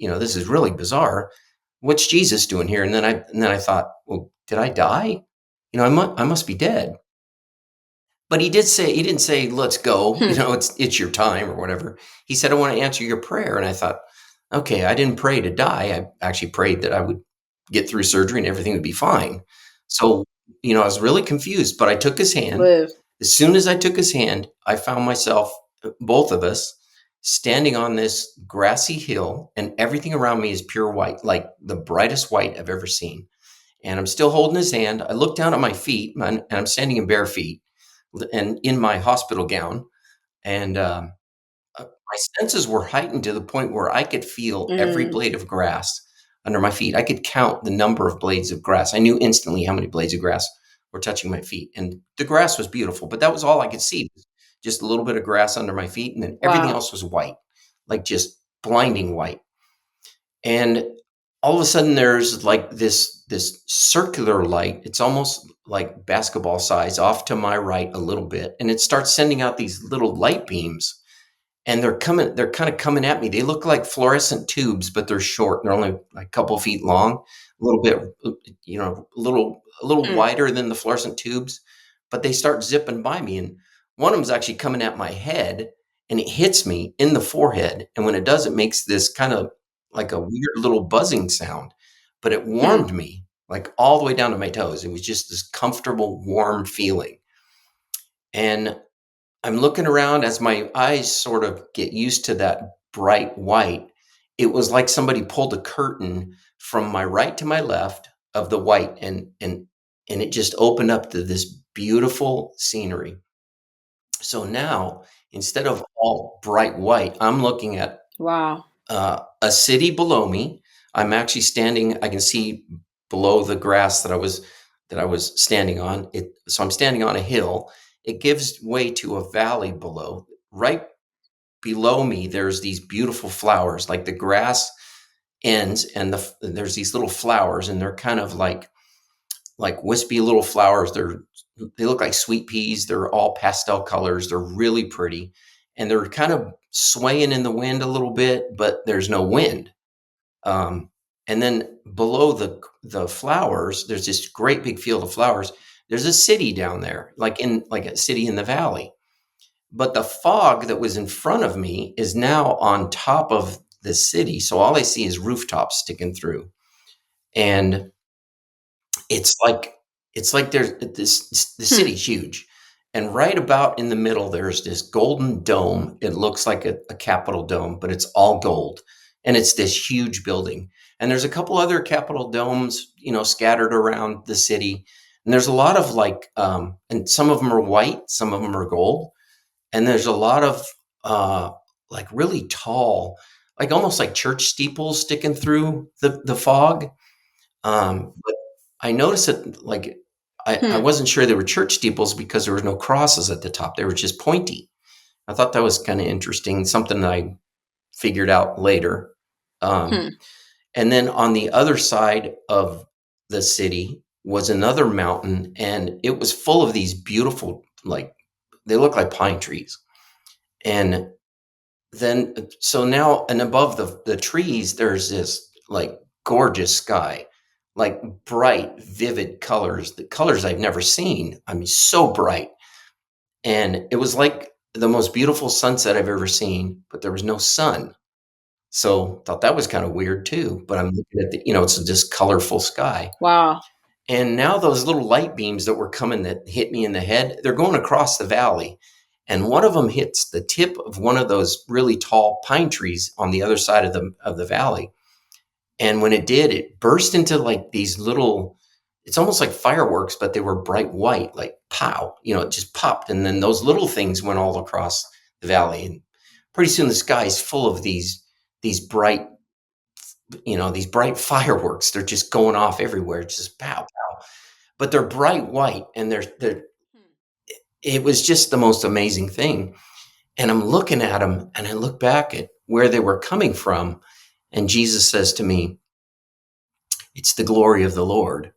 this is really bizarre. What's Jesus doing here? And then I thought, well, did I die? I must be dead. But he didn't say, let's go, it's your time or whatever. He said, I want to answer your prayer. And I thought, okay, I didn't pray to die. I actually prayed that I would get through surgery and everything would be fine. So, I was really confused, but I took his hand. Live. As soon as I took his hand, I found myself, both of us, standing on this grassy hill, and everything around me is pure white, like the brightest white I've ever seen. And I'm still holding his hand. I look down at my feet, and I'm standing in bare feet and in my hospital gown. And my senses were heightened to the point where I could feel every blade of grass under my feet. I could count the number of blades of grass. I knew instantly how many blades of grass were touching my feet. And the grass was beautiful, but that was all I could see. Just a little bit of grass under my feet. And then everything else was white, like just blinding white. And all of a sudden there's like this circular light. It's almost like basketball size off to my right a little bit. And it starts sending out these little light beams. And they're kind of coming at me. They look like fluorescent tubes, but they're short. They're only like a couple of feet long, a little bit, a little wider than the fluorescent tubes, but they start zipping by me. And one of them is actually coming at my head, and it hits me in the forehead. And when it does, it makes this kind of like a weird little buzzing sound, but it warmed me like all the way down to my toes. It was just this comfortable, warm feeling. And I'm looking around as my eyes sort of get used to that bright white. It was like somebody pulled a curtain from my right to my left of the white, and it just opened up to this beautiful scenery. So now, instead of all bright white, I'm looking at a city below me. I'm actually standing. I can see below the grass that I was standing on. So I'm standing on a hill. It gives way to a valley below. Right below me, there's these beautiful flowers, like the grass ends, and there's these little flowers, and they're kind of like wispy little flowers. They look like sweet peas. They're all pastel colors. They're really pretty, and they're kind of swaying in the wind a little bit, but there's no wind. And then below the flowers, there's this great big field of flowers. There's a city down there, like a city in the valley. But the fog that was in front of me is now on top of the city. So all I see is rooftops sticking through. And it's like there's the city's huge. And right about in the middle, there's this golden dome. It looks like a Capitol dome, but it's all gold. And it's this huge building. And there's a couple other Capitol domes, scattered around the city. And there's a lot of and some of them are white, some of them are gold. And there's a lot of really tall, like almost like church steeples sticking through the fog. But I noticed that I wasn't sure they were church steeples because there were no crosses at the top. They were just pointy. I thought that was kind of interesting, something that I figured out later. And then on the other side of the city was another mountain, and it was full of these beautiful, they look like pine trees. And then, so now, and above the trees, there's this gorgeous sky, like bright, vivid colors, the colors I've never seen. I mean, so bright. And it was like the most beautiful sunset I've ever seen, but there was no sun. So thought that was kind of weird too, but I'm looking at it's this colorful sky. Wow. And now those little light beams that were coming that hit me in the head, they're going across the valley. And one of them hits the tip of one of those really tall pine trees on the other side of the valley. And when it did, it burst into these little, it's almost like fireworks, but they were bright white, like pow, it just popped. And then those little things went all across the valley. And pretty soon the sky is full of these bright, these bright fireworks. They're just going off everywhere. It's just pow, pow. But they're bright white, and it was just the most amazing thing. And I'm looking at them, and I look back at where they were coming from. And Jesus says to me, "It's the glory of the Lord."